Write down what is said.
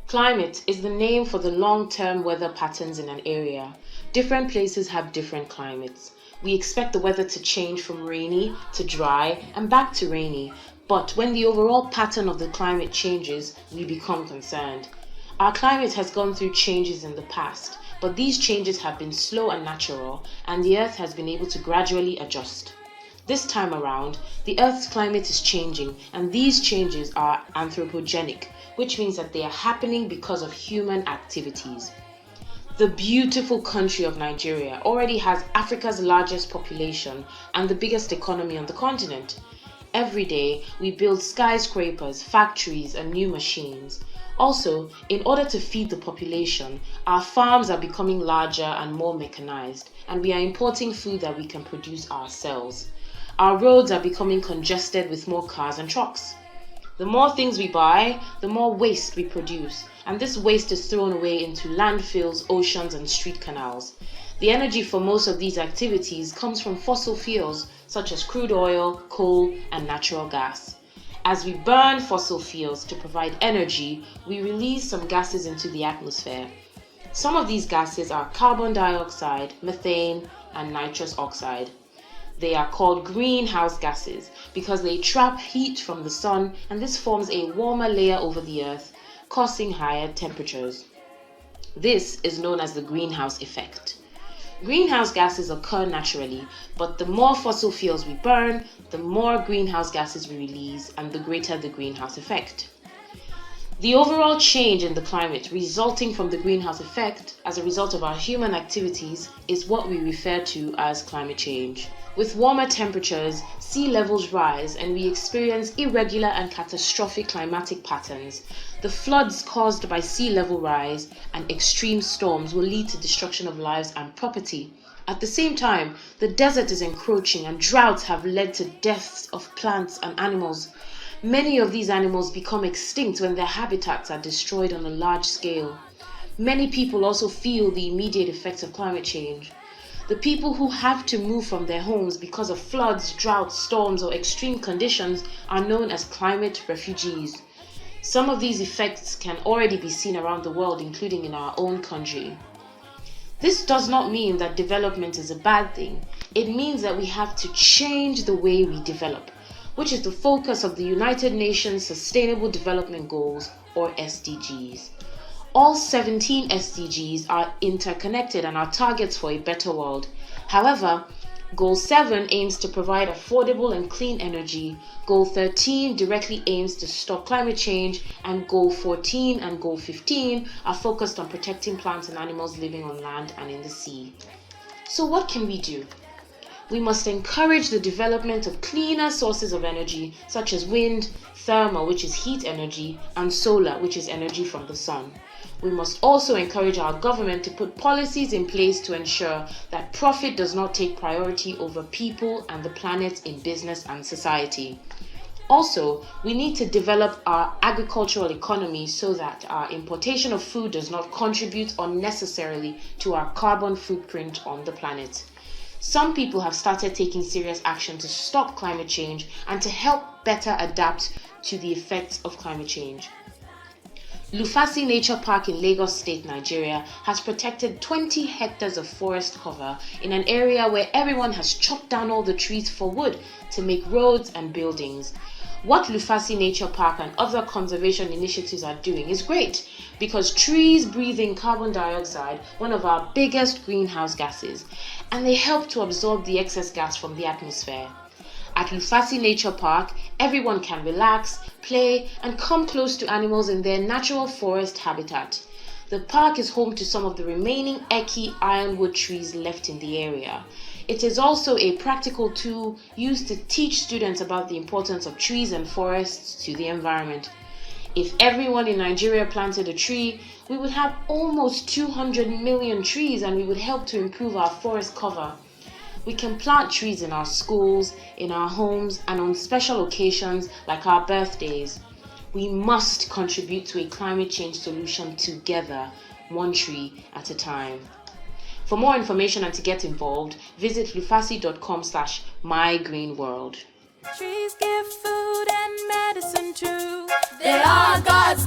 Climate is the name for the long-term weather patterns in an area. Different places have different climates. We expect the weather to change from rainy to dry and back to rainy, but when the overall pattern of the climate changes, we become concerned. Our climate has gone through changes in the past, but these changes have been slow and natural, and the Earth has been able to gradually adjust. This time around, the Earth's climate is changing, and these changes are anthropogenic, which means that they are happening because of human activities. The beautiful country of Nigeria already has Africa's largest population and the biggest economy on the continent. Every day, we build skyscrapers, factories, and new machines. Also, in order to feed the population, our farms are becoming larger and more mechanized, and we are importing food that we can produce ourselves. Our roads are becoming congested with more cars and trucks. The more things we buy, the more waste we produce, and this waste is thrown away into landfills, oceans, and street canals. The energy for most of these activities comes from fossil fuels such as crude oil, coal, and natural gas. As we burn fossil fuels to provide energy, we release some gases into the atmosphere. Some of these gases are carbon dioxide, methane, and nitrous oxide. They are called greenhouse gases because they trap heat from the sun, and this forms a warmer layer over the earth, causing higher temperatures. This is known as the greenhouse effect. Greenhouse gases occur naturally, but the more fossil fuels we burn, the more greenhouse gases we release, and the greater the greenhouse effect. The overall change in the climate resulting from the greenhouse effect as a result of our human activities is what we refer to as climate change. With warmer temperatures, sea levels rise and we experience irregular and catastrophic climatic patterns. The floods caused by sea level rise and extreme storms will lead to destruction of lives and property. At the same time, the desert is encroaching and droughts have led to deaths of plants and animals. Many of these animals become extinct when their habitats are destroyed on a large scale. Many people also feel the immediate effects of climate change. The people who have to move from their homes because of floods, droughts, storms, or extreme conditions are known as climate refugees. Some of these effects can already be seen around the world, including in our own country. This does not mean that development is a bad thing. It means that we have to change the way we develop, which is the focus of the United Nations Sustainable Development Goals, or SDGs. All 17 SDGs are interconnected and are targets for a better world. However, Goal 7 aims to provide affordable and clean energy, Goal 13 directly aims to stop climate change, and Goal 14 and Goal 15 are focused on protecting plants and animals living on land and in the sea. So what can we do? We must encourage the development of cleaner sources of energy such as wind, thermal, which is heat energy, and solar, which is energy from the sun. We must also encourage our government to put policies in place to ensure that profit does not take priority over people and the planet in business and society. Also, we need to develop our agricultural economy so that our importation of food does not contribute unnecessarily to our carbon footprint on the planet. Some people have started taking serious action to stop climate change and to help better adapt to the effects of climate change. Lufasi Nature Park in Lagos State, Nigeria has protected 20 hectares of forest cover in an area where everyone has chopped down all the trees for wood to make roads and buildings. What Lufasi Nature Park and other conservation initiatives are doing is great because trees breathe in carbon dioxide, one of our biggest greenhouse gases, and they help to absorb the excess gas from the atmosphere. At Lufasi Nature Park, everyone can relax, play, and come close to animals in their natural forest habitat. The park is home to some of the remaining Eki ironwood trees left in the area. It is also a practical tool used to teach students about the importance of trees and forests to the environment. If everyone in Nigeria planted a tree, we would have almost 200 million trees and we would help to improve our forest cover. We can plant trees in our schools, in our homes, and on special occasions like our birthdays. We must contribute to a climate change solution together, one tree at a time. For more information and to get involved, visit lufasi.com/mygreenworld. Trees give food and medicine too. They are God's